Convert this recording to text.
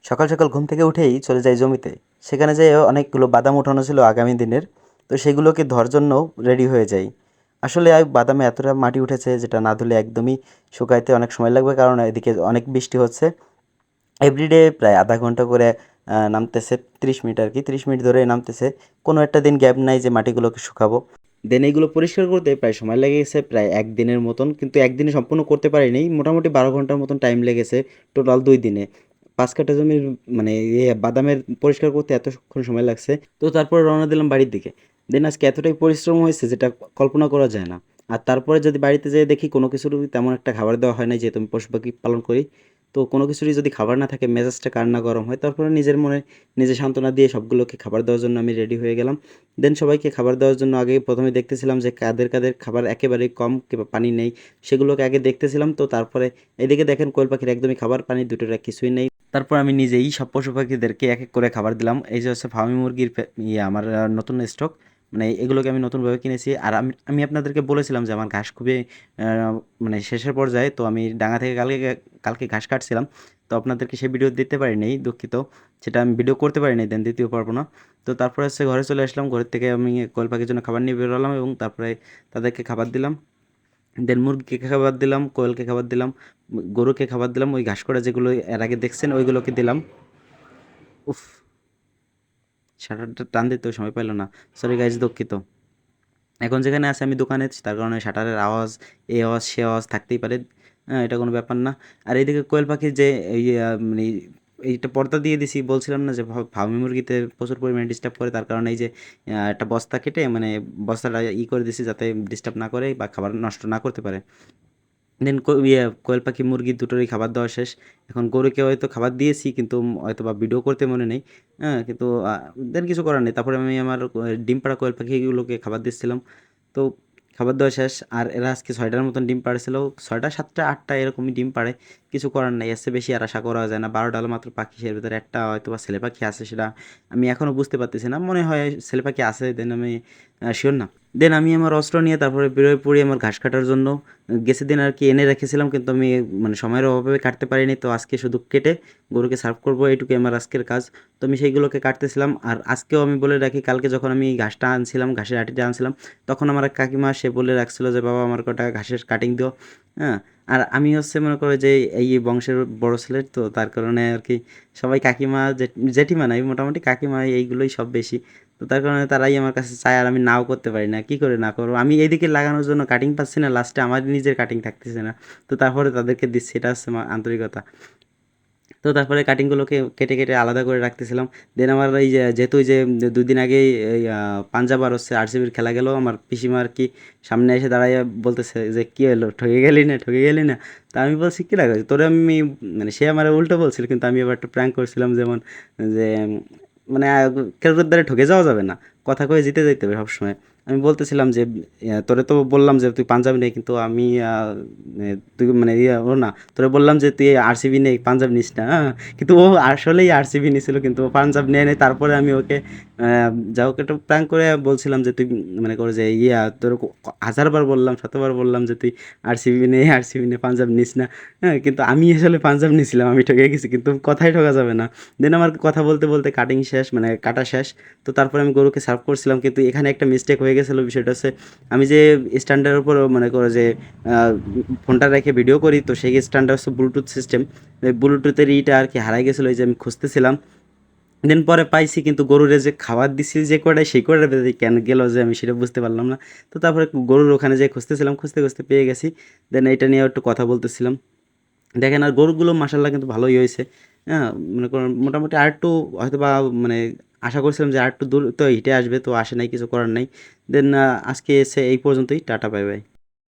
সকাল সকাল ঘুম থেকে উঠেই চলে যাই জমিতে। সেখানে যেয়ে অনেকগুলো বাদাম উঠানো ছিল আগামী দিনের। তো সেগুলোকে ধোয়ার জন্য রেডি হয়ে যাই। আসলে বাদামে এতটা মাটি উঠেছে যেটা না ধুলে একদমই শুকাইতে অনেক সময় লাগবে, কারণ এদিকে অনেক বৃষ্টি হচ্ছে। এভরিডে প্রায় আধা ঘন্টা করে নামতেছে, 30 মিনিট আর কি, 30 মিনিট ধরে নামতেছে। কোনো একটা দিন গ্যাপ নাই যে মাটিগুলোকে শুকাবো। দেন এইগুলো পরিষ্কার করতে প্রায় সময় লেগে গেছে প্রায় একদিনের মতন, কিন্তু একদিনে সম্পূর্ণ করতে পারিনি, মোটামুটি 12 ঘন্টার মতন টাইম লেগেছে টোটাল 2 দিনে। 5 কাঠা জমির মানে বাদামের পরিষ্কার করতে এতক্ষণ সময় লাগছে। তো তারপরে রওনা দিলাম বাড়ির দিকে। দেন আজকে এতটাই পরিশ্রম হয়েছে যেটা কল্পনা করা যায় না। আর তারপরে যদি বাড়িতে যেয়ে দেখি কোনো কিছুরই তেমন একটা খাবার দেওয়া হয় না, যেহেতু আমি পশু পাখি পালন করি। তো কোনো কিছুরই যদি খাবার না থাকে মেজাজটা কার না গরম হয়। তারপরে নিজের মনে নিজে সান্ত্বনা দিয়ে সবগুলোকে খাবার দেওয়ার জন্য আমি রেডি হয়ে গেলাম। দেন সবাইকে খাবার দেওয়ার জন্য আগে প্রথমে দেখতেছিলাম যে কাদের কাদের খাবার একেবারেই কম কিংবা পানি নেই, সেগুলোকে আগে দেখতেছিলাম। তো তারপরে এদিকে দেখেন কোয়েল পাখির একদমই খাবার পানি দুটোর কিছুই নেই। তারপর আমি নিজেই সব পশু পাখিদেরকে এক এক করে খাবার দিলাম। এই যে হচ্ছে ফার্মি মুরগির আমার নতুন স্টক, মানে এগুলোকে আমি নতুনভাবে কিনেছি। আর আমি আমি আপনাদেরকে বলেছিলাম যে আমার ঘাস খুবই মানে শেষের পর্যায়ে, তো আমি ডাঙা থেকে কালকে কালকে ঘাস কাটছিলাম। তো আপনাদেরকে সেই ভিডিও দিতে পারি নাই, দুঃখিত। সেটা আমি ভিডিও করতে পারি নাই, দেন দিতেও পারবো না। তো তারপরে হচ্ছে ঘরে চলে আসলাম, ঘরের থেকে আমি কোয়েল পাখির জন্য খাবার নিয়ে বেরোলাম এবং তারপরে তাদেরকে খাবার দিলাম। দেন মুরগিকে খাবার দিলাম, কোয়েলকে খাবার দিলাম, গরুকে খাবার দিলাম, ওই ঘাস করা যেগুলো এর আগে দেখছেন ওইগুলোকে দিলাম। উফ, শাটারটা টান দিতেও সময় পেল না। সরি গাইজ, দুঃখিত। এখন যেখানে আছে আমি দোকানে, তার কারণে শাটারের আওয়াজ, এই আওয়াজ সে আওয়াজ থাকতেই পারে। হ্যাঁ, এটা কোনো ব্যাপার না। আর এইদিকে কোয়েল পাখির যে এই মানে এইটা পর্দা দিয়ে দিছি, বলছিলাম না যে ফার্মি মুরগিতে প্রচুর পরিমাণে ডিস্টার্ব করে, তার কারণে এই যে একটা বস্তা কেটে মানে বস্তাটা করে দিছি যাতে ডিস্টার্ব না করে বা খাবার নষ্ট না করতে পারে। দেন কোয়েল পাখি মুরগি দুটোরই খাবার দেওয়া শেষ। এখন গরুকে হয়তো খাবার দিয়েছি, কিন্তু হয়তো বা ভিডিও করতে মনে নেই। হ্যাঁ, কিন্তু দেন কিছু করার নেই। তারপরে আমি আমার ডিম পাড়া কোয়েল পাখিগুলোকে খাবার দিচ্ছিলাম। তো খাবার দেওয়া শেষ। আর এরা আজকে 6টার মতন ডিম পাড়েছিল। 6টা 7টা 8টা এরকমই ডিম পাড়ে। কিছু করার নেই, এর চেয়ে বেশি আর আশা করা যায় না। 12টা হলো মাত্র পাখি, এর ভিতরে একটা হয়তো বা ছেলে পাখি আছে, সেটা আমি এখনও বুঝতে পারতেছি না। মনে হয় ছেলে পাখি আছে, দেন আমি শিওর না। দেন আমি আমার অস্ত্র নিয়ে তারপরে বেরোয় পড়ি আমার ঘাস কাটার জন্য। গেছে দিন আর কি এনে রেখেছিলাম, কিন্তু আমি মানে সময়ের অভাবে কাটতে পারিনি। তো আজকে শুধু কেটে গরুকে সার্ভ করবো, এইটুকুই আমার আজকের কাজ। তো আমি সেইগুলোকে কাটতেছিলাম। আর আজকেও আমি বলে রাখি, কালকে যখন আমি ঘাসটা আনছিলাম, ঘাসের আটিটা আনছিলাম, তখন আমার এক কাকিমা সে বলে রাখছিল যে বাবা আমার কটা ঘাসের কাটিং দিও। হ্যাঁ, আর আমি হচ্ছে মনে করো যে এই বংশের বড় ছেলে, তো তার কারণে আর কি সবাই কাকিমা জেঠিমা নাই, মোটামুটি কাকিমা এইগুলোই সব বেশি। তো তার কারণে তারাই আমার কাছে চায়, আর আমি নাও করতে পারি না, কি করে না করবো। আমি এইদিকে লাগানোর জন্য কাটিং পাচ্ছি না, লাস্টে আমার নিজের কাটিং থাকতেছে না। তো তারপরে তাদেরকে দিচ্ছি, এটা হচ্ছে আমার আন্তরিকতা। তো তারপরে কাটিংগুলোকে কেটে কেটে আলাদা করে রাখতেছিলাম। দেন আমার এই যে যেহেতু ওই যে 2 দিন আগেই এই পাঞ্জাব আর হচ্ছে আরসিবির খেলা গেল, আমার পিসিমা আর কি সামনে এসে দাঁড়াইয়া বলতেছে যে কী হলো, ঠকে গেলি না, ঠকে গেলি না। তা আমি বলছি কী লাগে তোরে আমি, মানে সে আমার উল্টো বলছিল, কিন্তু আমি আবার একটা প্র্যাঙ্ক করছিলাম, যেমন যে মানে খেলুড়ের দ্বারা ঠকে যাওয়া যাবে না, কথা কয়ে জিতে যাইতে হবে সবসময়। আমি বলতেছিলাম যে তোরে তো বললাম যে তুই পাঞ্জাবি নেই, কিন্তু আমি তুই মানে ও না, তোরে বললাম যে তুই আরসিবি নেই, পাঞ্জাব নিস না, হ্যাঁ? কিন্তু ও আসলেই আরসিবি নিছিল, কিন্তু ও পাঞ্জাব নেয় নাই। তারপরে আমি ওকে যা হোক একটু প্র্যাঙ্ক করে বলছিলাম যে তুই মানে করে যে তোর 1000বার বললাম, 100বার বললাম যে তুই আরসিবি নেই, আরসিবি নেই, পাঞ্জাব নিস না। হ্যাঁ, কিন্তু আমি আসলে পাঞ্জাব নিছিলাম, আমি ঠকে গেছি, কিন্তু কথাই ঠকা যাবে না। দেন আমার কথা বলতে বলতে কাটিং শেষ, মানে কাটা শেষ। তো তারপরে আমি গরুকে সার্ভ করছিলাম, কিন্তু এখানে একটা মিস্টেক হয়ে গেছিলো। বিষয়টা হচ্ছে আমি যে স্ট্যান্ডের উপর মনে করো যে আহ, ফোনটা রেখে ভিডিও করি, তো সেই স্ট্যান্ডটা হচ্ছে ব্লুটুথ সিস্টেম। ব্লুটুথের ইটা আর কি হারাই গেছিলো, এই যে আমি খুঁজতেছিলাম। দেন পরে পাইছি, কিন্তু গরুরে যে খাবার দিছি যে কয়টায়, সেই কয়টার ভেতরে কেন গেল যে আমি সেটা বুঝতে পারলাম না। তো তারপরে গরুর ওখানে যে খুঁজতেছিলাম, খুঁজতে খুঁজতে পেয়ে গেছি। দেন এটা নিয়ে একটু কথা বলতেছিলাম। দেখেন আর গরুগুলো মাশাআল্লাহ কিন্তু ভালোই হয়েছে। হ্যাঁ, মনে করেন মোটামুটি আরেকটু হয়তো বা মানে আশা করছিলাম যে আরেকটু দূর তো হেঁটে আসবে, তো আসে নাই, কিছু করার নাই। দেন আজকে এসে এই পর্যন্তই, টাটা বাই বাই।